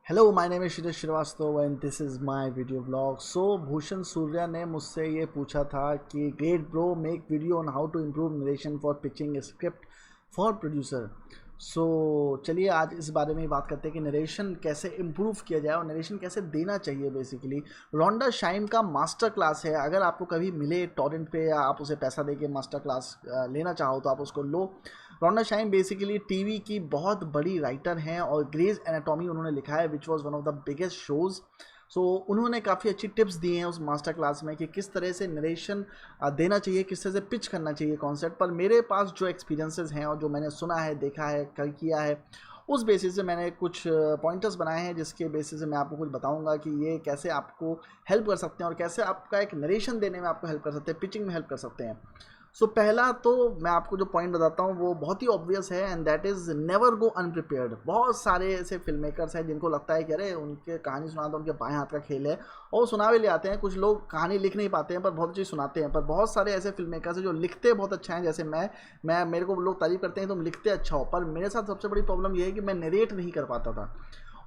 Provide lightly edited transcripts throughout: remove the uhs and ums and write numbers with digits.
Hello my name is Shirish Srivastava and this is my video blog. So Bhushan Surya ने मुझसे ये पूछा था कि great bro make video on how to improve narration for pitching a script for producer. So चलिए आज इस बारे में बात करते हैं कि नरेशन कैसे इम्प्रूव किया जाए और नरेशन कैसे देना चाहिए। बेसिकली रोंडा शाइम का मास्टर क्लास है, अगर आपको कभी मिले टॉरेंट पे या आप उसे पैसा दे के मास्टर क्लास लेना चाहो तो आप उसको लो। रोंडा शाइम बेसिकली टीवी की बहुत बड़ी राइटर हैं और ग्रेज एनाटॉमी उन्होंने लिखा है which was one of the biggest shows. So उन्होंने काफ़ी अच्छी टिप्स दी हैं उस मास्टर क्लास में कि किस तरह से नरेशन देना चाहिए, किस तरह से पिच करना चाहिए कॉन्सेप्ट पर। मेरे पास जो एक्सपीरियंसेस हैं और जो मैंने सुना है, देखा है, कर किया है, उस बेसिस से मैंने कुछ पॉइंटर्स बनाए हैं जिसके बेसिस से मैं आपको कुछ बताऊंगा कि ये कैसे आपको हेल्प कर सकते हैं और कैसे आपका एक नरेशन देने में आपको हेल्प कर सकते हैं, पिचिंग में हेल्प कर सकते हैं। सो पहला तो मैं आपको जो पॉइंट बताता हूँ वो बहुत ही ऑब्वियस है and that is never go अनप्रिपेयर्ड। बहुत सारे ऐसे फिल्म मेकर्स हैं जिनको लगता है कि अरे उनके कहानी सुना तो उनके बाएं हाथ का खेल है और वो सुना भी ले आते हैं। कुछ लोग कहानी लिख नहीं पाते हैं पर बहुत अच्छी सुनाते हैं। पर बहुत सारे ऐसे फिल्म मेकर्स हैं जो लिखते बहुत अच्छा है, जैसे मैं मेरे को लोग तारीफ करते हैं तुम लिखते अच्छा हो, पर मेरे साथ सबसे बड़ी प्रॉब्लम ये है कि मैं नरेट नहीं कर पाता था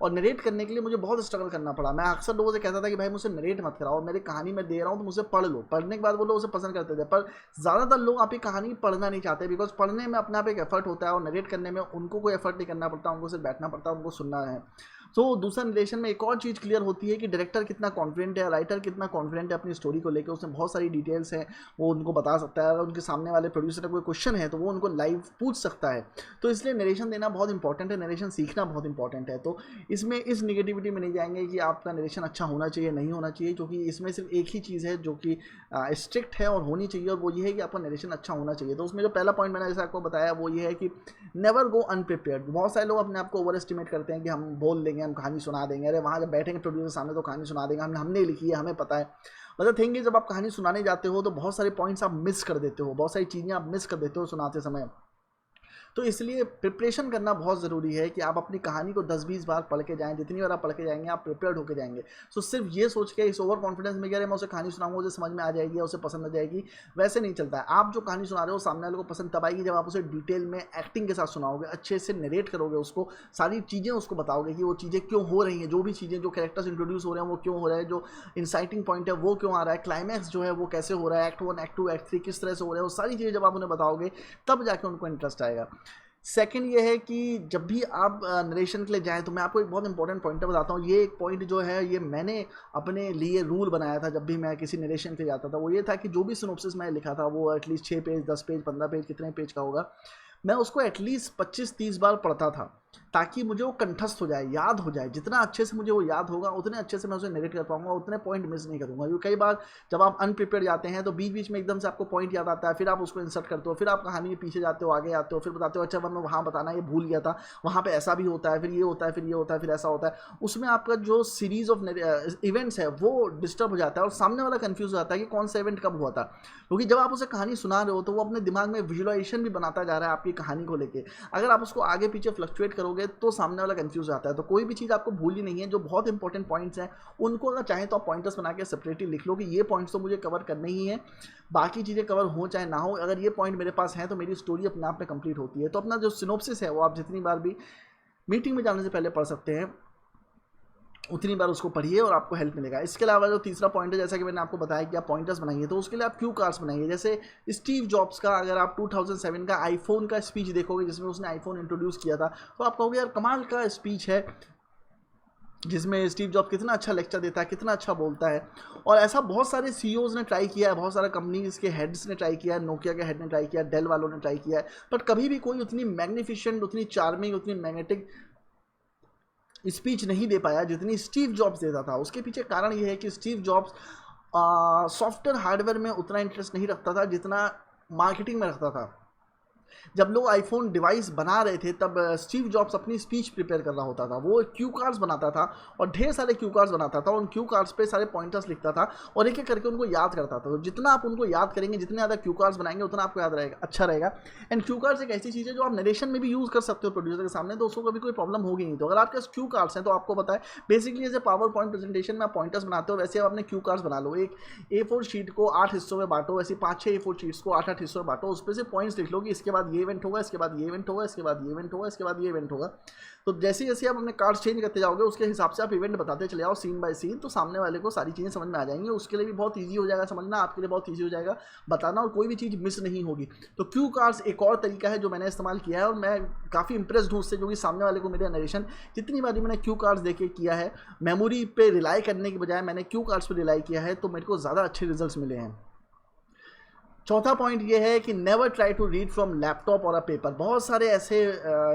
और नरेट करने के लिए मुझे बहुत स्ट्रगल करना पड़ा। मैं अक्सर लोगों से कहता था कि भाई मुझसे नरेट मत कराओ, मेरी कहानी मैं दे रहा हूँ तो मुझसे पढ़ लो। पढ़ने के बाद वो लोग उसे पसंद करते थे, पर ज़्यादातर लोग आपकी कहानी पढ़ना नहीं चाहते बिकॉज पढ़ने में अपना आप एक एफर्ट होता है और नरेट करने में उनको कोई एफर्ट नहीं करना पड़ता, उनको सिर्फ बैठना पड़ता है, उनको सुनना है। सो दूसरा नरेशन में एक और चीज़ क्लियर होती है कि डायरेक्टर कितना कॉन्फिडेंट है, राइटर कितना कॉन्फिडेंट है अपनी स्टोरी को लेकर। उसमें बहुत सारी डिटेल्स हैं वो उनको बता सकता है। अगर उनके सामने वाले प्रोड्यूसर का कोई क्वेश्चन है तो वो उनको लाइव पूछ सकता है। तो इसलिए नरेशन देना बहुत इंपॉर्टेंट है, नरेशन सीखना बहुत इंपॉर्टेंट है। तो इसमें इस निगेटिविटी में नहीं जाएंगे कि आपका नरेशन अच्छा होना चाहिए नहीं होना चाहिए, क्योंकि इसमें सिर्फ एक ही चीज़ है जो कि स्ट्रिक्ट है और होनी चाहिए, और वो ये है कि आपका नरेशन अच्छा होना चाहिए। तो उसमें जो पहला पॉइंट मैंने जैसे आपको बताया वो ये है कि नेवर गो अनप्रिपेयर्ड। बहुत सारे लोग अपने आप को ओवर एस्टिमेट करते हैं कि हम बोल देंगे, हम कहानी सुना देंगे, अरे वहाँ जब बैठेंगे प्रोड्यूसर सामने तो कहानी सुना देंगे, हमने लिखी है, हमें पता है। मतलब थिंग है जब आप कहानी सुनाने जाते हो तो बहुत सारे पॉइंट्स आप मिस कर देते हो, बहुत सारी चीज़ें आप मिस कर देते हो सुनाते समय। तो इसलिए प्रिपरेशन करना बहुत ज़रूरी है कि आप अपनी कहानी को 10-20 बार पढ़ के जाएँ। जितनी बार आप पढ़ के जाएंगे आप प्रिपेयर्ड होकर जाएंगे। सो सिर्फ ये सोच के इस ओवर कॉन्फिडेंस में मैं उसे कहानी सुनाऊंगा, उसे समझ में आ जाएगी या उसे पसंद आ जाएगी, वैसे नहीं चलता है। आप जो कहानी सुना रहे हो सामने वाले को पसंद तब आएगी जब आप उसे डिटेल में एक्टिंग के साथ सुनाओगे, अच्छे से नरेट करोगे, उसको सारी चीज़ें उसको बताओगे कि वो चीज़ें क्यों हो रही हैं, जो भी चीज़ें जो कैरेक्टर्स इंट्रोड्यूस हो रहे हैं वो क्यों हो रहा है, जो इंसाइटिंग पॉइंट है वो क्यों आ रहा है, क्लाइमैक्स जो है वो कैसे हो रहा है, एक्ट 1 एक्ट 2 एक्ट 3 किस तरह से हो रहा है, वो सारी चीज़ें जब आप उन्हें बताओगे तब जाके उनको इंटरेस्ट आएगा। सेकंड ये है कि जब भी आप नरेशन के लिए जाएँ तो मैं आपको एक बहुत इंपॉर्टेंट पॉइंटर बताता हूँ। ये एक पॉइंट जो है ये मैंने अपने लिए रूल बनाया था जब भी मैं किसी नरेशन के लिए जाता था। वो ये था कि जो भी सिनॉप्सिस मैंने लिखा था वो एटलीस्ट 6 पेज, 10 पेज, 15 पेज, कितने पेज का होगा, मैं उसको एटलीस्ट 25-30 बार पढ़ता था ताकि मुझे वो कंठस्थ हो जाए, याद हो जाए। जितना अच्छे से मुझे वो याद होगा उतने अच्छे से मैं उसे नरेट कर पाऊंगा, उतने पॉइंट मिस नहीं करूंगा। क्योंकि कई बार जब आप अनप्रिपेयर जाते हैं तो बीच बीच में एकदम से आपको पॉइंट याद आता है, फिर आप उसको इंसर्ट करते हो, फिर आप कहानी के पीछे जाते हो, आगे आते हो, फिर बताते हो अच्छा मैं वहाँ बताना ये भूल गया था, वहाँ पे ऐसा भी होता है, फिर ये होता है, फिर ये होता है, फिर ऐसा होता है। उसमें आपका जो सीरीज ऑफ इवेंट्स है वो डिस्टर्ब हो जाता है और सामने वाला कंफ्यूज हो जाता है कि कौन सा इवेंट कब हुआ था। क्योंकि जब आप उसे कहानी सुना रहे हो तो वो अपने दिमाग में विजुअलाइजेशन भी बनाता जा रहा है आपकी कहानी को लेकर। अगर आप उसको आगे पीछे फ्लक्चुएट करोगे तो सामने वाला कंफ्यूज आता है। तो कोई भी चीज़ आपको भूलनी नहीं है। जो बहुत इंपॉर्टेंट पॉइंट्स हैं उनको अगर चाहें तो आप पॉइंटर्स बना के सेपरेटली लिख लो कि ये पॉइंट्स तो मुझे कवर करने ही है, बाकी चीज़ें कवर हो चाहे ना हो, अगर ये पॉइंट मेरे पास हैं तो मेरी स्टोरी अपने आप में कंप्लीट होती है। तो अपना जो सिनॉप्सिस है वो आप जितनी बार भी मीटिंग में जाने से पहले पढ़ सकते हैं, उतनी बार उसको पढ़िए और आपको हेल्प मिलेगा। इसके अलावा जो तीसरा पॉइंट है, जैसा कि मैंने आपको बताया कि आप पॉइंटर्स बनाइए, तो उसके लिए आप क्यू कार्ड्स बनाइए। जैसे स्टीव जॉब्स का अगर आप 2007 का आईफोन का स्पीच देखोगे जिसमें उसने आईफोन इंट्रोड्यूस किया था, तो आप कहोगे यार कमाल का स्पीच है, जिसमें स्टीव जॉब कितना अच्छा लेक्चर देता है, कितना अच्छा बोलता है। और ऐसा बहुत सारे सीईओज ने ट्राई किया है, बहुत सारे कंपनीज के हेड्स ने ट्राई किया है, नोकिया के हेड ने ट्राई किया है, डेल वालों ने ट्राई किया है, बट कभी भी कोई उतनी मैग्निफिशेंट, उतनी चार्मिंग, उतनी मैग्नेटिक स्पीच नहीं दे पाया जितनी स्टीव जॉब्स देता था। उसके पीछे कारण ये है कि स्टीव जॉब्स सॉफ्टवेयर हार्डवेयर में उतना इंटरेस्ट नहीं रखता था जितना मार्केटिंग में रखता था। जब लोग आईफोन डिवाइस बना रहे थे तब स्टीव जॉब्स अपनी स्पीच प्रिपेयर कर रहा होता था। वो क्यू कार्ड्स बनाता था और ढेर सारे क्यू कार्ड्स बनाता था, उन क्यू कार्ड्स पे सारे पॉइंटर्स लिखता था और एक एक करके उनको याद करता था। तो जितना आप उनको याद करेंगे, जितने ज़्यादा क्यू कार्ड्स बनाएंगे उतना आपको याद रहेगा, अच्छा रहेगा। एंड क्यू कार्ड्स एक ऐसी चीज़ है जो आप नरेशन में भी यूज़ कर सकते हो प्रोड्यूसर के सामने, तो उसको कभी कोई प्रॉब्लम होगी नहीं। तो अगर आपके पास क्यू कार्ड्स हैं तो आपको पता है बेसिकली जैसे पावर पॉइंट प्रेजेंटेशन में आप पॉइंटर्स बनाते हो, वैसे आप अपने क्यू कार्ड्स बना लो। एक A4 शीट को 8 हिस्सों में बांटो, ऐसी 5-6 A4 शीट्स को 8-8 हिस्सों में बांटो, उस पर से पॉइंट्स लिख लो कि इसके बाद बाद ये इवेंट होगा, इसके बाद ये इवेंट होगा, इसके बाद ये इवेंट होगा, इसके बाद ये इवेंट होगा। तो जैसे जैसे आप अपने कार्ड्स चेंज करते जाओगे उसके हिसाब से आप इवेंट बताते चले जाओ सीन बाय सीन, तो सामने वाले को सारी चीज़ें समझ में आ जाएंगी। उसके लिए भी बहुत ईजी हो जाएगा समझना, आपके लिए बहुत ईजी हो जाएगा बताना, और कोई भी चीज़ मिस नहीं होगी। तो क्यू कार्ड्स एक और तरीका है जो मैंने इस्तेमाल किया है, और मैं काफ़ी इंप्रेस्ड हूँ उससे, जो कि सामने वाले को मेरा नरेशन जितनी बारी मैंने क्यू कार्ड्स देके किया है, मेमोरी पे रिलाई करने की बजाय मैंने क्यू कार्ड्स पे रिलाई किया है, तो मेरे को ज़्यादा अच्छे रिजल्ट्स मिले हैं। चौथा पॉइंट ये है कि never try to read from laptop और अ पेपर। बहुत सारे ऐसे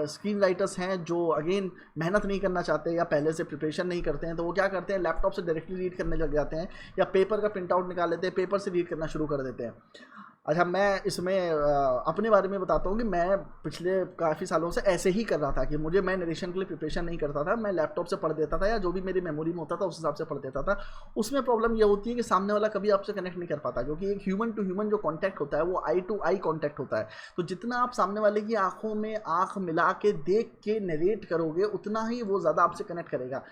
स्क्रीन राइटर्स हैं जो अगेन मेहनत नहीं करना चाहते या पहले से प्रिपरेशन नहीं करते हैं, तो वो क्या करते हैं, लैपटॉप से डायरेक्टली रीड करने लग जाते हैं या पेपर का प्रिंट आउट निकाल लेते हैं, पेपर से रीड करना शुरू कर देते हैं। अच्छा, मैं इसमें अपने बारे में बताता हूँ कि मैं पिछले काफ़ी सालों से ऐसे ही कर रहा था कि मैं नरेशन के लिए प्रिपरेशन नहीं करता था, मैं लैपटॉप से पढ़ देता था या जो भी मेरी मेमोरी में होता था उस हिसाब से पढ़ देता था। उसमें प्रॉब्लम ये होती है कि सामने वाला कभी आपसे कनेक्ट नहीं कर पाता, क्योंकि एक ह्यूमन टू ह्यूमन जो कॉन्टैक्ट होता है वो आई टू आई कॉन्टैक्ट होता है। तो जितना आप सामने वाले की आंखों में आंख मिला के देख के नरेट करोगे उतना ही वो ज़्यादा आपसे कनेक्ट करेगा।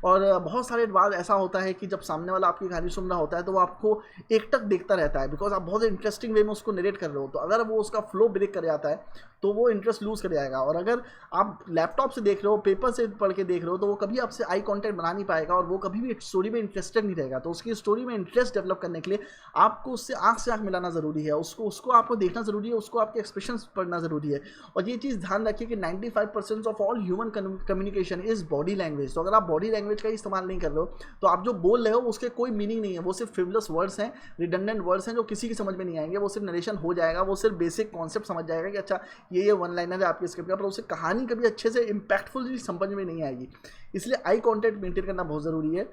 और बहुत सारे बार ऐसा होता है कि जब सामने वाला आपकी कहानी सुन रहा होता है तो वो आपको एकटक देखता रहता है, बिकॉज आप बहुत इंटरेस्टिंग वे में उसको नरेट कर रहे हो। तो अगर वो उसका फ्लो ब्रेक कर जाता है तो वो इंटरेस्ट लूज कर जाएगा। और अगर आप लैपटॉप से देख रहे हो, पेपर से पढ़ के देख रहे हो, तो वो कभी आपसे आई कांटेक्ट बना नहीं पाएगा और वो कभी भी स्टोरी में इंटरेस्टेड नहीं रहेगा। तो उसकी स्टोरी में इंटरेस्ट डेवलप करने के लिए आपको उससे आंख मिलाना ज़रूरी है, उसको आपको देखना ज़रूरी है, उसको आपके एक्सप्रेशंस पढ़ना ज़रूरी है। और ये चीज़ ध्यान रखिए कि 95% of all human communication is body language. तो अगर आप बॉडी लैंग्वेज का इस्तेमाल नहीं कर रहे हो तो आप जो बोल रहे हो उसके कोई मीनिंग नहीं है, वो सिर्फ फ्रिवलस वर्ड्स हैं, रिडंडेंट वर्ड्स हैं जो किसी की समझ में नहीं आएंगे। वो सिर्फ नरेशन हो जाएगा, वो सिर्फ बेसिक कॉन्सेप्ट समझ जाएगा कि अच्छा ये वन लाइनर है आपके स्क्रिप्ट का, पर उसे कहानी कभी अच्छे से इंपैक्टफुल समझ में नहीं आएगी। इसलिए आई कॉन्टेक्ट मेंटेन करना बहुत ज़रूरी है,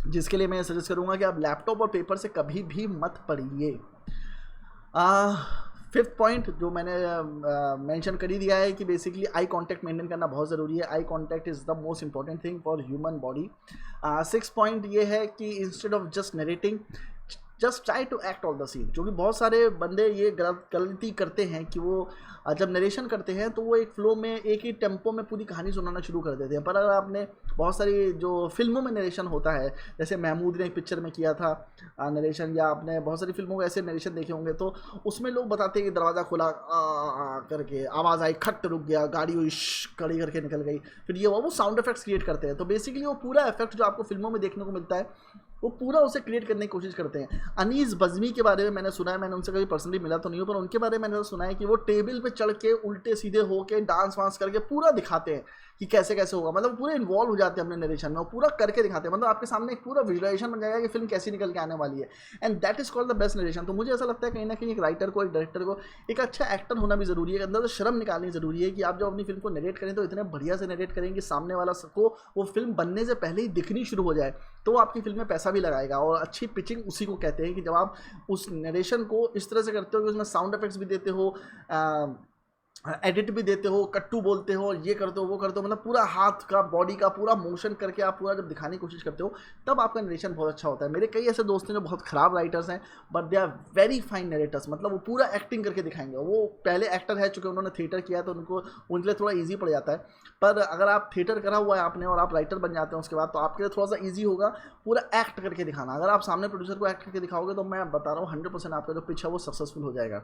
जिसके लिए मैं सजेस्ट करूंगा कि आप लैपटॉप और पेपर से कभी भी मत पढ़िए। फिफ्थ पॉइंट जो मैंने मेंशन कर ही दिया है कि बेसिकली आई कांटेक्ट मेंटेन करना बहुत ज़रूरी है। Eye contact is the most important thing for human body. Six point ये है कि instead of just narrating just try to act all the scene. क्योंकि बहुत सारे बंदे ये गलती करते हैं कि वो जब नरेशन करते हैं तो वो एक फ्लो में एक ही टेम्पो में पूरी कहानी सुनाना शुरू कर देते हैं। पर अगर आपने बहुत सारी जो फिल्मों में नरेशन होता है, जैसे महमूद ने एक पिक्चर में किया था नरेशन, या आपने बहुत सारी फिल्मों में ऐसे नरेशन देखे होंगे, तो उसमें लोग बताते हैं कि दरवाज़ा खुला करके आवाज़ आई, खट रुक गया, गाड़ी हुई कड़ी करके निकल गई, फिर ये वो साउंड इफेक्ट्स क्रिएट करते हैं। तो बेसिकली वो पूरा इफेक्ट जो आपको फिल्मों में देखने को मिलता है वो पूरा उसे क्रिएट करने की कोशिश करते हैं। अनीस बज़मी के बारे में मैंने सुना है, मैंने उनसे कभी पर्सनली मिला तो नहीं हूँ, पर उनके बारे में मैंने सुना है कि वो टेबल पे चढ़ के उल्टे सीधे होके डांस वांस करके पूरा दिखाते हैं कि कैसे कैसे होगा। मतलब पूरे इन्वॉल्व हो जाते हैं अपने नरेशन में, वो पूरा करके दिखाते हैं। मतलब आपके सामने एक पूरा विजुअलाइजेशन बन जाएगा कि फिल्म कैसी निकल के आने वाली है, and that is called the best narration. तो मुझे ऐसा लगता है कहीं ना कहीं एक राइटर को, एक डायरेक्टर को एक अच्छा एक्टर होना भी जरूरी है, अंदर से शर्म निकालनी जरूरी है कि आप जब अपनी फिल्म को नरेट करें तो इतने बढ़िया से नरेट करें कि सामने वाला को वो फिल्म बनने से पहले ही दिखनी शुरू हो जाए, तो वो आपकी फिल्म में पैसा भी लगाएगा। और अच्छी पिचिंग उसी को कहते हैं कि जब आप उस नरेशन को इस तरह से करते हो कि उसमें साउंड इफेक्ट्स भी देते हो, एडिट भी देते हो, कट्टू बोलते हो, ये करते हो वो करते हो, मतलब पूरा हाथ का बॉडी का पूरा मोशन करके आप पूरा जब दिखाने की कोशिश करते हो तब आपका नरेशन बहुत अच्छा होता है। मेरे कई ऐसे दोस्त हैं जो बहुत ख़राब राइटर्स हैं but they are very fine narrators. मतलब वो पूरा एक्टिंग करके दिखाएंगे, वो पहले एक्टर है चूँकि उन्होंने थिएटर किया है तो उनके लिए थोड़ा ईजी पड़ जाता है। पर अगर आप थिएटर करा हुआ है आपने और आप राइटर बन जाते हैं उसके बाद, तो आपके लिए थोड़ा सा ईजी होगा पूरा एक्ट करके दिखाना। अगर आप सामने प्रोड्यूसर को एक्ट करके दिखाओगे तो मैं बता रहा हूँ 100% आपका जो पिच है वो सक्सेसफुल हो जाएगा।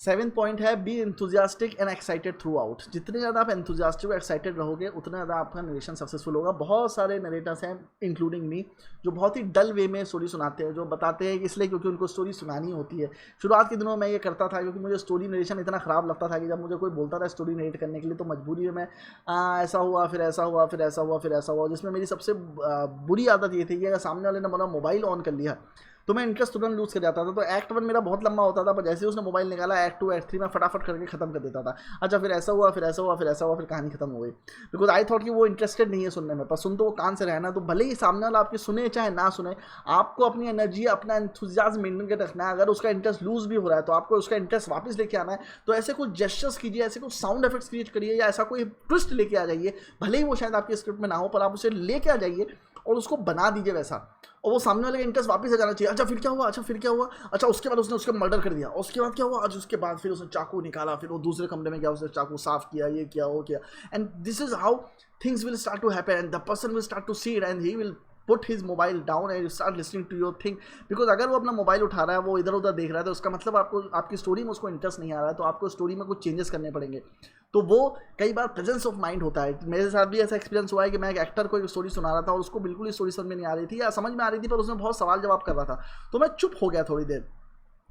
7th पॉइंट है be enthusiastic and excited through out. जितने ज़्यादा आप एंथुजियास्टिक और एक्साइटेड रहोगे उतना ज़्यादा आपका नरेशन सक्सेसफुल होगा। बहुत सारे नरेटर्स हैं इंक्लूडिंग मी जो बहुत ही डल वे में स्टोरी सुनाते हैं, जो बताते हैं कि इसलिए क्योंकि उनको स्टोरी सुनानी होती है। शुरुआत के दिनों में ये करता था क्योंकि मुझे स्टोरी नरेशन इतना ख़राब लगता था कि जब मुझे कोई बोलता था स्टोरी नरेट करने के लिए तो मजबूरी में मैं ऐसा हुआ फिर ऐसा हुआ फिर ऐसा हुआ फिर ऐसा हुआ, जिसमें मेरी सबसे बुरी आदत ये थी कि अगर सामने वाले ने मेरा मोबाइल ऑन कर लिया तो मैं इंटरेस्ट तुरंत लूज कर जाता था। तो एक्ट 1 मेरा बहुत लंबा होता था, पर जैसे ही उसने मोबाइल निकाला एक्ट 2 एक्ट 3 में फटाफट करके खत्म कर देता था। अच्छा फिर ऐसा हुआ फिर ऐसा हुआ फिर ऐसा हुआ, फिर कहानी खत्म हो गई, बिकॉज आई थॉट कि वो इंटरेस्टेड नहीं है सुनने में। पर सुन तो वो कान से रहना, तो भले ही सामने वाला आपकी सुने चाहे ना सुने, आपको अपनी एनर्जी अपना एंथुसियाज्म मेंटेन कर रखना है। अगर उसका इंटरेस्ट लूज भी हो रहा है तो आपको उसका इंटरेस्ट वापस लेके आना है। तो ऐसे कुछ जेस्चर्स कीजिए, ऐसे कुछ साउंड इफेक्ट्स क्रिएट करिए या ऐसा कोई ट्विस्ट लेके आ जाइए, भले ही वो शायद आपके स्क्रिप्ट में ना हो पर आप उसे लेके आ जाइए और उसको बना दीजिए वैसा, और वो सामने वाले का इंटरेस्ट वापस आ जाना चाहिए। अच्छा फिर क्या हुआ, अच्छा फिर क्या हुआ, अच्छा उसके बाद उसने उसका मर्डर कर दिया, उसके बाद क्या हुआ, आज उसके बाद फिर उसने चाकू निकाला, फिर वो दूसरे कमरे में गया, उसने चाकू साफ किया, ये किया वो किया, and this is how things will start to happen and the person will start to see it and he will put his mobile down and start listening to your thing, because अगर वो अपना mobile उठा रहा है, वो इधर उधर देख रहा है, तो उसका मतलब आपको आपकी स्टोरी में उसको इंटरेस्ट नहीं आ रहा है, तो आपको स्टोरी में कुछ चेंजेस करने पड़ेंगे। तो वो कई बार प्रेजेंस ऑफ माइंड होता है। मेरे साथ भी ऐसा एक्सपीरियंस हुआ है कि मैं एक एक्टर को एक स्टोरी सुना रहा था और उसको बिल्कुल ही स्टोरी समझ में नहीं आ रही थी, या समझ में आ रही थी पर उसमें बहुत सवाल जवाब कर रहा था, तो मैं चुप हो गया थोड़ी देर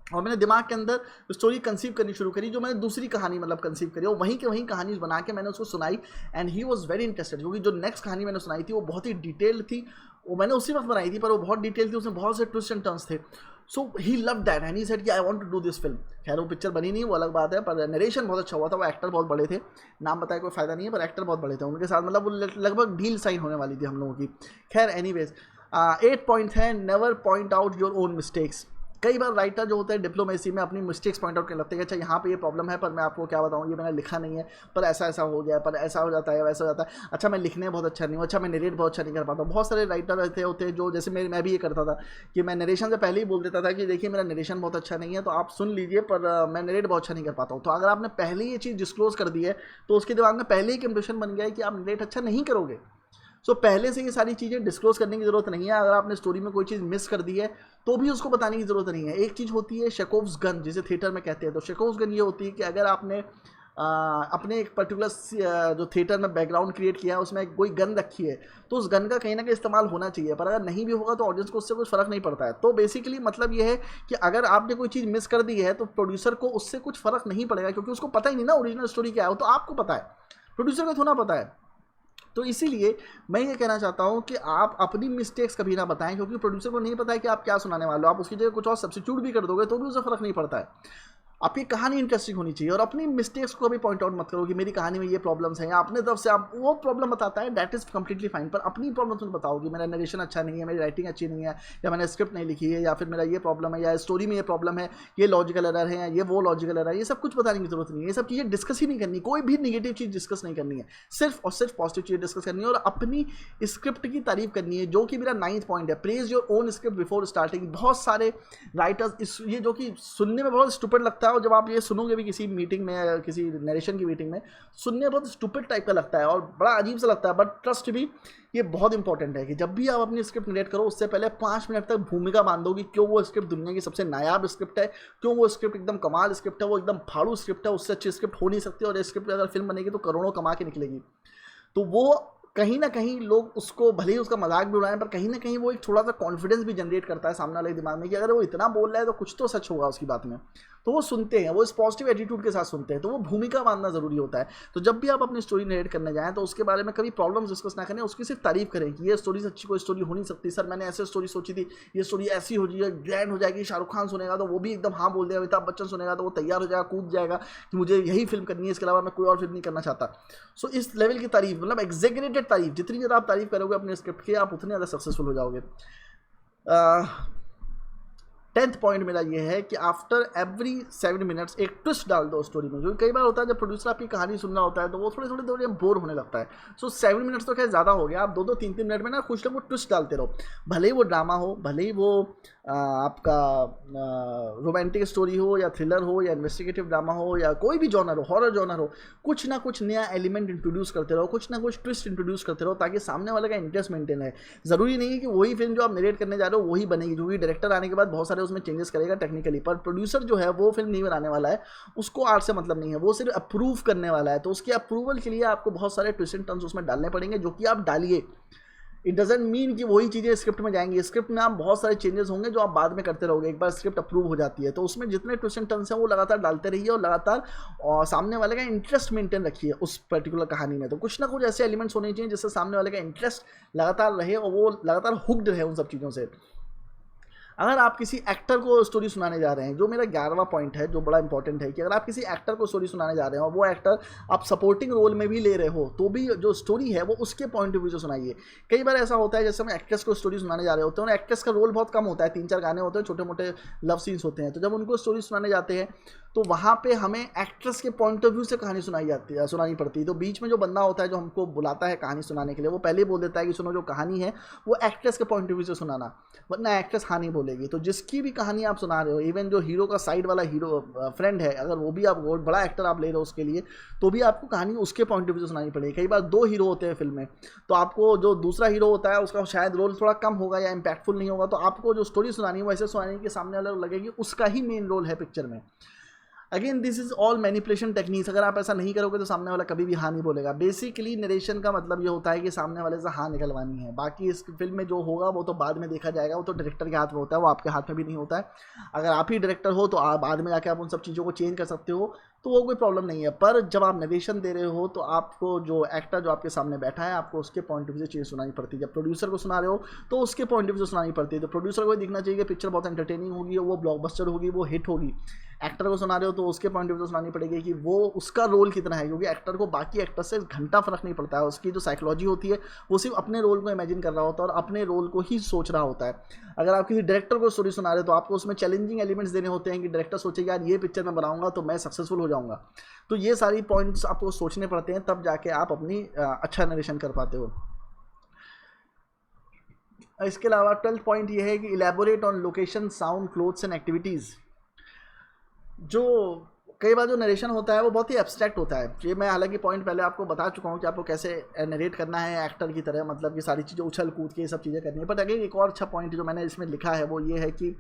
और मैंने दिमाग के अंदर स्टोरी कंसीव करनी शुरू करी, जो मैंने दूसरी कहानी मतलब कंसीव करी और वहीं के वहीं कहानी बना के मैंने उसको सुनाई and he was very interested, क्योंकि जो नेक्स्ट कहानी मैंने सुनाई थी वो बहुत ही डिटेल्ड थी, वो मैंने उसी वक्त बनाई थी पर वो बहुत डिटेल थी, उसमें बहुत से ट्विस्ट एंड टर्न्स थे। So he love that and he said कि I want to do this film. खैर वो पिक्चर बनी नहीं, वो अलग बात है, पर नरेशन बहुत अच्छा हुआ था। वो एक्टर बहुत बड़े थे, नाम बताए कोई फायदा नहीं है, पर एक्टर बहुत बड़े थे, उनके साथ मतलब वो लगभग डील साइन होने वाली थी हम लोगों की। खैर एनीवेज 8 पॉइंट है, never point out your own mistakes. कई बार राइटर जो होता है डिप्लोमेसी में अपनी मिस्टेक्स पॉइंट आउट करने लगते हैं कि अच्छा यहाँ पे ये प्रॉब्लम है, पर मैं आपको क्या बताऊँ, ये मैंने लिखा नहीं है, पर ऐसा ऐसा हो गया, पर ऐसा हो जाता है, वैसा हो जाता है, अच्छा मैं लिखने में बहुत अच्छा नहीं हूँ, अच्छा मैं नरेट बहुत अच्छा नहीं कर पाता हूँ। बहुत सारे राइटर ऐसे होते हैं जो, जैसे मैं भी ये करता था कि मैं नरेशन से पहले ही बोल देता था कि देखिए मेरा नरेशन बहुत अच्छा नहीं है, तो आप सुन लीजिए, पर मैं नरेट बहुत अच्छा नहीं कर पाता हूँ। तो अगर आपने पहले ये चीज़ डिस्क्लोज कर दी है तो उसके दिमाग में पहले ही एक इंप्रेशन बन गया है कि आप नरेट अच्छा नहीं करोगे। सो पहले से ये सारी चीज़ें डिस्क्लोज करने की ज़रूरत नहीं है। अगर आपने स्टोरी में कोई चीज़ मिस कर दी है तो भी उसको बताने की ज़रूरत नहीं है। एक चीज़ होती है शेकोव्स गन, जिसे थिएटर में कहते हैं। तो शेकोव्स गन ये होती है कि अगर आपने अपने एक पर्टिकुलर जो थिएटर में बैकग्राउंड क्रिएट किया है उसमें कोई गन रखी है, तो उस गन का कहीं ना कहीं इस्तेमाल होना चाहिए, पर अगर नहीं भी होगा तो ऑडियंस को उससे कुछ फ़र्क नहीं पड़ता है। तो बेसिकली मतलब ये है कि अगर आपने कोई चीज़ मिस कर दी है तो प्रोड्यूसर को उससे कुछ फ़र्क नहीं पड़ेगा, क्योंकि उसको पता ही नहीं ना ओरिजिनल स्टोरी क्या है, वो तो आपको पता है, प्रोड्यूसर को थोड़ा पता है। तो इसीलिए मैं ये कहना चाहता हूँ कि आप अपनी मिस्टेक्स कभी ना बताएं, क्योंकि प्रोड्यूसर को नहीं पता है कि आप क्या सुनाने वाले हो। आप उसकी जगह कुछ और सब्स्टिट्यूट भी कर दोगे तो भी उसे फ़र्क नहीं पड़ता है। आपकी कहानी इंटरेस्टिंग होनी चाहिए और अपनी मिस्टेक्स को कभी पॉइंट आउट मत करो कि मेरी कहानी में ये प्रॉब्लम्स हैं, या अपने तरफ से आप वो प्रॉब्लम बताता है, दैट इज़ कम्प्लीटली फाइन, पर अपनी प्रॉब्लम्स मत बताओ कि मेरा नरेशन अच्छा नहीं है, मेरी राइटिंग अच्छी नहीं है, या मैंने स्क्रिप्ट नहीं लिखी है, या फिर मेरा ये प्रॉब्लम है, या स्टोरी में ये प्रॉब्लम है, ये लॉजिकल एरर है, या ये वो लॉजिकल एरर है। ये सब कुछ बताने की जरूरत नहीं है। ये सब चीज़ें डिस्कस ही नहीं करनी, कोई भी निगेटिव चीज़ डिस्कस नहीं करनी है, सिर्फ और सिर्फ पॉजिटिव चीज़ें डिस्कस करनी है और अपनी स्क्रिप्ट की तारीफ करनी है, जो कि मेरा 9th पॉइंट है, praise your own script before starting. बहुत सारे राइटर्स ये जो कि सुनने में बहुत स्टूपिड लगता है, और जब आप ये सुनोगे भी किसी मीटिंग में या किसी नरेशन की मीटिंग में, सुनने में बहुत स्टूपिड टाइप का लगता है और बड़ा अजीब सा लगता है, बट ट्रस्ट भी ये बहुत इंपॉर्टेंट है कि जब भी आप अपनी स्क्रिप्ट नरेट करो उससे पहले 5 मिनट तक भूमिका बांधो कि क्यों वो स्क्रिप्ट दुनिया की सबसे नायाब स्क्रिप्ट है, क्यों वो स्क्रिप्ट एकदम कमाल स्क्रिप्ट है, वो एकदम फाड़ू स्क्रिप्ट है, उससे अच्छी स्क्रिप्ट हो नहीं सकती, और ये स्क्रिप्ट अगर फिल्म बनेगी तो करोड़ों कमा के निकलेगी। तो वो कहीं ना कहीं लोग उसको भले ही उसका मजाक भी उड़ाएं, पर कहीं ना कहीं वो एक थोड़ा सा कॉन्फिडेंस भी जनरेट करता है सामने वाले दिमाग में कि अगर वो इतना बोल रहा है तो कुछ तो सच होगा उसकी बात में। तो वो सुनते हैं, वो इस पॉजिटिव एटीट्यूड के साथ सुनते हैं, तो वो भूमिका बांधना जरूरी होता है। तो जब भी आप अपनी स्टोरी नरेट करने जाएं तो उसके बारे में कभी प्रॉब्लम्स डिस्कस ना करें, उसकी सिर्फ तारीफ करें कि ये स्टोरी से अच्छी कोई स्टोरी हो नहीं सकती, सर मैंने ऐसे स्टोरी सोची थी, ये स्टोरी ऐसी हो जाएगी, ग्रैंड हो जाएगी, शाहरुख खान सुनेगा तो वो भी एकदम हाँ बोल देगा, अमिताभ बच्चन सुनेगा तो वो तैयार हो जाएगा, कूद जाएगा कि मुझे यही फिल्म करनी है, इसके अलावा मैं कोई और फिल्म नहीं करना चाहता। सो इस लेवल की तारीफ, मतलब एग्जेगरेटेड तारीफ, जितनी ज़्यादा आप तारीफ करोगे अपने स्क्रिप्ट की, आप उतने ज़्यादा सक्सेसफुल हो जाओगे। 10th पॉइंट मेरा ये है कि आफ्टर एवरी 7 मिनट्स एक ट्विस्ट डाल दो स्टोरी में। जो कई बार होता है जब प्रोड्यूसर आपकी कहानी सुन रहा होता है तो वो थोड़े थोड़े बोर होने लगता है। सो 7 मिनट्स तो खैर ज़्यादा हो गया, आप 2-2 3-3 मिनट में ना कुछ ना कुछ ट्विस्ट डालते रहो, भले ही वो ड्रामा हो, भले ही वो आपका रोमांटिक स्टोरी हो, या थ्रिलर हो, या इन्वेस्टिगेटिव ड्रामा हो, या कोई भी जॉनर हो, हॉरर जॉनर हो, कुछ ना कुछ नया एलिमेंट इंट्रोड्यूस करते रहो, कुछ ना कुछ ट्विस्ट इंट्रोड्यूस करते रहो, ताकि सामने वाले का इंटरेस्ट मेंटेन है। ज़रूरी नहीं है कि वही फिल्म जो आप नरेट करने जा रहे हो वही बनेगी, जो भी डायरेक्टर आने के बाद बहुत सारे उसमें चेंजेस करेगा टेक्निकली, पर प्रोड्यूसर जो है वो फिल्म नहीं बनाने वाला है, उसको आर्ट से मतलब नहीं है, वो सिर्फ अप्रूव करने वाला है। तो उसके अप्रूवल के लिए आपको बहुत सारे ट्विस्ट एंड टर्न्स उसमें डालने पड़ेंगे, जो कि आप डालिए। इट डजेंट मीन कि वही चीज़ें स्क्रिप्ट में जाएंगी, स्क्रिप्ट में आप बहुत सारे चेंजेस होंगे जो आप बाद में करते रहोगे। एक बार स्क्रिप्ट अप्रूव हो जाती है तो उसमें जितने ट्विस्ट एंड टर्न्स हैं वो लगातार डालते रहिए, और लगातार सामने वाले का इंटरेस्ट मेंटेन रखिए उस पर्टिकुलर कहानी में। तो कुछ ना कुछ ऐसे एलिमेंट्स होने चाहिए जिससे सामने वाले का इंटरेस्ट लगातार रहे और वो लगातार हुक्ड रहे उन सब चीज़ों से। अगर आप किसी एक्टर को स्टोरी सुनाने जा रहे हैं, जो मेरा 11वां पॉइंट है जो बड़ा इंपॉर्टेंट है, कि अगर आप किसी एक्टर को स्टोरी सुनाने जा रहे हैं और वो एक्टर आप सपोर्टिंग रोल में भी ले रहे हो, तो भी जो स्टोरी है वो उसके पॉइंट ऑफ व्यू से सुनाइए। कई बार ऐसा होता है जैसे हम एक्ट्रेस को स्टोरी सुनाने जा रहे होते हैं और एक्ट्रेस का रोल बहुत कम होता है, 3-4 गाने होते हैं, छोटे मोटे लव सीन्स होते हैं, तो जब उनको स्टोरी सुनाने जाते हैं तो वहाँ पे हमें एक्ट्रेस के पॉइंट ऑफ व्यू से कहानी सुनानी पड़ती है। तो बीच में जो बंदा होता है जो हमको बुलाता है कहानी सुनाने के लिए, वो पहले ही बोल देता है कि सुनो जो कहानी है वो एक्ट्रेस के पॉइंट ऑफ व्यू से सुनाना, वरना एक्ट्रेस हाँ नहीं बोलेगी। बोलेगी। तो जिसकी भी कहानी आप सुना रहे हो, इवन जो हीरो का साइड वाला हीरो फ्रेंड है, अगर वो भी आप बहुत बड़ा एक्टर आप ले रहे हो उसके लिए, तो भी आपको कहानी उसके पॉइंट ऑफ व्यू से सुनानी पड़ेगी। कई बार 2 हीरो होते हैं फिल्म में, तो आपको जो दूसरा हीरो होता है उसका शायद रोल थोड़ा कम होगा या इम्पैक्टफुल नहीं होगा, तो आपको जो स्टोरी सुनानी है वो ऐसे सुनानी है कि सामने वाले को लगेगी उसका ही मेन रोल है पिक्चर में। Again this is all manipulation techniques. अगर आप ऐसा नहीं करोगे तो सामने वाला कभी भी हाँ नहीं बोलेगा। बेसिकली नरेशन का मतलब ये होता है कि सामने वाले से हाँ निकलवानी है। बाकी इस फिल्म में जो होगा वो तो बाद में देखा जाएगा, वो तो डायरेक्टर के हाथ में होता है, वो आपके हाथ में भी नहीं होता है। अगर आप ही डायरेक्टर हो तो आप बाद में जाके आप उन सब चीज़ों को चेंज कर सकते हो, तो वो कोई प्रॉब्लम नहीं है। पर जब आप नरेशन दे रहे हो तो आपको जो एक्टर जो आपके सामने बैठा है आपको उसके पॉइंट ऑफ व्यू से चीज़ सुनानी पड़ती है। जब प्रोड्यूसर को सुना रहे हो तो उसके पॉइंट ऑफ व्यू से सुनानी पड़ती है। तो प्रोड्यूसर को दिखना चाहिए कि पिक्चर बहुत एंटरटेनिंग होगी, वो ब्लॉकबस्टर होगी, वो हिट होगी। एक्टर को सुना रहे हो तो उसके पॉइंट ऑफ व्यू से सुनानी पड़ेगी कि वो उसका रोल कितना है, क्योंकि एक्टर को बाकी एक्टर से घंटा फर्क नहीं पड़ता है। उसकी जो साइकोलॉजी होती है वो सिर्फ अपने रोल को इमेजिन कर रहा होता है और अपने रोल को ही सोच रहा होता है। अगर आप किसी डायरेक्टर को स्टोरी सुना रहे हो तो आपको उसमें चैलेंजिंग एलिमेंट्स देने होते हैं कि डायरेक्टर सोचेगा यार ये पिक्चर मैं बनाऊंगा तो मैं सक्सेसफुल हो जाऊंगा। तो ये सारी पॉइंट्स आपको सोचने पड़ते हैं, तब जाके आप अपनी अच्छा नरेशन कर पाते हो। इसके अलावा 12th पॉइंट ये है कि elaborate on location, sound, clothes and activities. जो कई बार जो नरेशन होता है वो बहुत ही एब्स्ट्रैक्ट होता है। ये मैं हालांकि पॉइंट पहले आपको बता चुका हूँ कि आपको कैसे नरेट करना है एक्टर की तरह, मतलब कि सारी चीज़ें उछल कूद के ये सब चीज़ें करनी है। बट अगर एक और अच्छा पॉइंट जो मैंने इसमें लिखा है वो ये है कि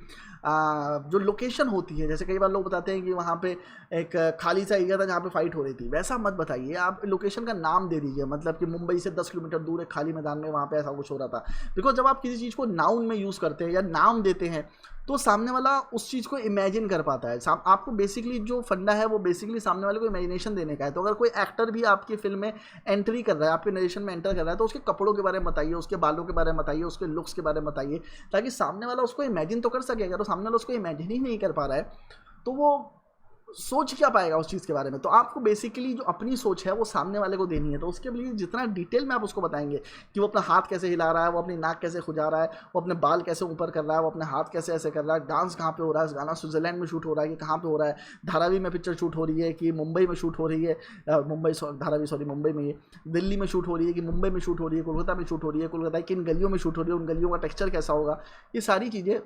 जो लोकेशन होती है, जैसे कई बार लोग बताते हैं कि वहाँ पे एक खाली सा एरिया था जहाँ पे फाइट हो रही थी, वैसा मत बताइए। आप लोकेशन का नाम दे दीजिए, मतलब कि मुंबई से 10 किलोमीटर दूर एक खाली मैदान में वहाँ पे ऐसा कुछ हो रहा था। बिकॉज जब आप किसी चीज़ को नाउन में यूज़ करते हैं या नाम देते हैं तो सामने वाला उस चीज़ को इमेजिन कर पाता है। आपको बेसिकली जो फंडा है वो बेसिकली सामने वाले को इमेजिनेशन देने का है। तो अगर कोई एक्टर भी आपकी फिल्म में एंट्री कर रहा है, आपके नरेशन में एंटर कर रहा है, तो उसके कपड़ों के बारे में बताइए, उसके बालों के बारे में बताइए, उसके लुक्स के बारे में बताइए, ताकि सामने वाला उसको इमेजिन तो कर सके। अगर तो सामने वाला उसको इमेजिन ही नहीं कर पा रहा है तो वो सोच क्या पाएगा उस चीज़ के बारे में। तो आपको बेसिकली जो अपनी सोच है वो सामने वाले को देनी है। तो उसके लिए जितना डिटेल में आप उसको बताएंगे कि वो अपना हाथ कैसे हिला रहा है, वो अपनी नाक कैसे खुजा रहा है, वो अपने बाल कैसे ऊपर कर रहा है, वो अपने हाथ कैसे ऐसे कर रहा है, डांस कहाँ पे हो रहा है, गाना स्विट्जरलैंड में शूट हो रहा है कि कहाँ पे हो रहा है, धारावी में पिक्चर शूट हो रही है कि मुंबई में शूट हो रही है, मुंबई में, ये दिल्ली में शूट हो रही है कि मुंबई में शूट हो रही है, कोलकाता में शूट हो रही है, कोलकाता किन गलियों में शूट हो रही है, उन गलियों का टेक्सचर कैसा होगा, ये सारी चीज़ें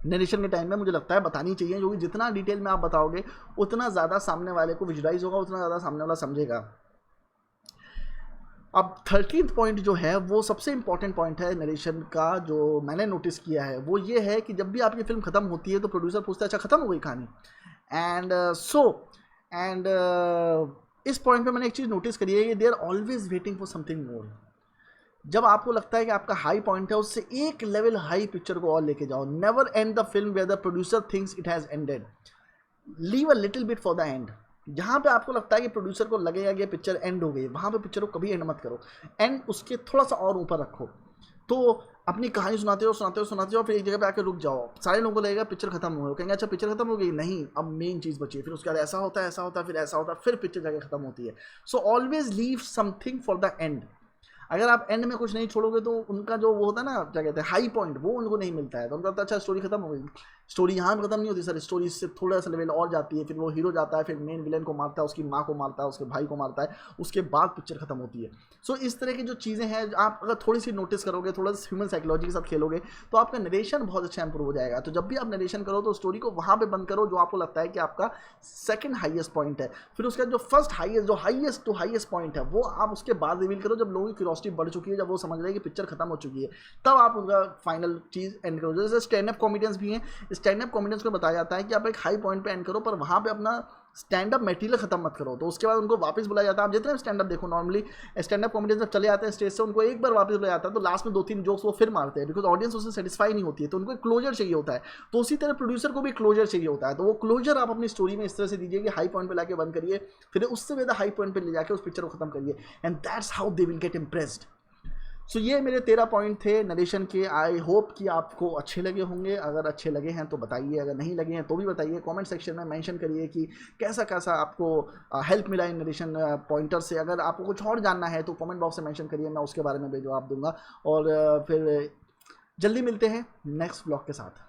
नरेशन के टाइम में मुझे लगता है बतानी चाहिए। क्योंकि जितना डिटेल में आप बताओगे उतना ज़्यादा सामने वाले को विजुलाइज होगा, उतना ज़्यादा सामने वाला समझेगा। अब 13th पॉइंट जो है वो सबसे इंपॉर्टेंट पॉइंट है नरेशन का, जो मैंने नोटिस किया है वो ये है कि जब भी आपकी फिल्म ख़त्म होती है तो प्रोड्यूसर पूछता है अच्छा ख़त्म हो गई कहानी, एंड इस पॉइंट पे मैंने एक चीज़ नोटिस करी है कि they are always waiting for something more. जब आपको लगता है कि आपका हाई पॉइंट है उससे एक लेवल हाई पिक्चर को और लेके जाओ। Never end the film where the producer thinks it has ended, leave a little bit for the end. जहाँ पे आपको लगता है कि प्रोड्यूसर को लगेगा कि पिक्चर एंड हो गई, वहाँ पे पिक्चर को कभी एंड मत करो, एंड उसके थोड़ा सा और ऊपर रखो। तो अपनी कहानी सुनाते हो फिर एक जगह पे आकर रुक जाओ। सारे लोगों को लगेगा पिक्चर खत्म हो गई, कहेंगे अच्छा पिक्चर खत्म हो गई, नहीं अब मेन चीज़ बची है। फिर उसके बाद ऐसा होता है फिर ऐसा होता है, फिर पिक्चर जाके खत्म होती है। So always leave something for the and. अगर आप एंड में कुछ नहीं छोड़ोगे तो उनका जो वो होता है ना क्या कहते हैं हाई पॉइंट, वो उनको नहीं मिलता है। तो उनका अच्छा स्टोरी खत्म हो गई, स्टोरी यहाँ पर खत्म नहीं होती सर, स्टोरी इससे थोड़ा सा लेवल और जाती है। फिर वो हीरो जाता है, फिर मेन विलेन को मारता है, उसकी माँ को मारता है, उसके भाई को मारता है, उसके बाद पिक्चर खत्म होती है। सो इस तरह की जो चीज़ें हैं आप अगर थोड़ी सी नोटिस करोगे, थोड़ा सा ह्यूमन साइकोलॉजी के साथ खेलोगे तो आपका नरेशन बहुत अच्छा इंप्रूव हो जाएगा। तो जब भी आप नरेशन करो तो स्टोरी को वहाँ पर बंद करो जो आपको लगता है कि आपका सेकंड हाईएस्ट पॉइंट है। फिर उसका जो फर्स्ट हाईएस्ट, जो हाईएस्ट टू हाईएस्ट पॉइंट है वो आप उसके बाद रिवील करो, जब लोगों की क्यूरियोसिटी बढ़ चुकी है, जब वो समझ रहे हैं कि पिक्चर खत्म हो चुकी है, तब आप उनका फाइनल चीज़ एंड करो। जैसे स्टैंड अप कॉमेडियंस भी हैं, स्टैंड अप कॉमेडियंस को बताया जाता है कि आप एक हाई पॉइंट पे एंड करो पर वहाँ पे अपना स्टैंड अप मटेरियल खत्म मत करो। तो उसके बाद उनको वापस बुलाया जाता है। आप जितने स्टैंड अप देखो नॉर्मली स्टैंड अप कॉमेडियंस जब चले जाते हैं स्टेज से, उनको एक बार वापस बुलाया जाता है तो लास्ट में 2-3 जोक्स वो फिर मारते हैं, बिकॉज ऑडियंस उससे सेटिस्फाई नहीं होती है, तो उनको एक क्लोजर चाहिए होता है। तो उसी तरह प्रोड्यूसर को भी क्लोजर चाहिए होता है। तो वो क्लोजर आप अपनी स्टोरी में इस तरह से दीजिए कि हाई पॉइंट पे लाके बंद करिए, फिर उससे ज़्यादा हाई पॉइंट पे ले जाके उस पिक्चर को खत्म करिए, and that's how they will get impressed. So ये मेरे 13 पॉइंट थे नरेशन के। आई होप कि आपको अच्छे लगे होंगे। अगर अच्छे लगे हैं तो बताइए, अगर नहीं लगे हैं तो भी बताइए, कमेंट सेक्शन में मेंशन करिए कि कैसा कैसा आपको हेल्प मिला इन नरेशन पॉइंटर से। अगर आपको कुछ और जानना है तो कमेंट बॉक्स में मेंशन करिए, मैं उसके बारे में भी जवाब दूंगा। और फिर जल्दी मिलते हैं नेक्स्ट व्लॉग के साथ।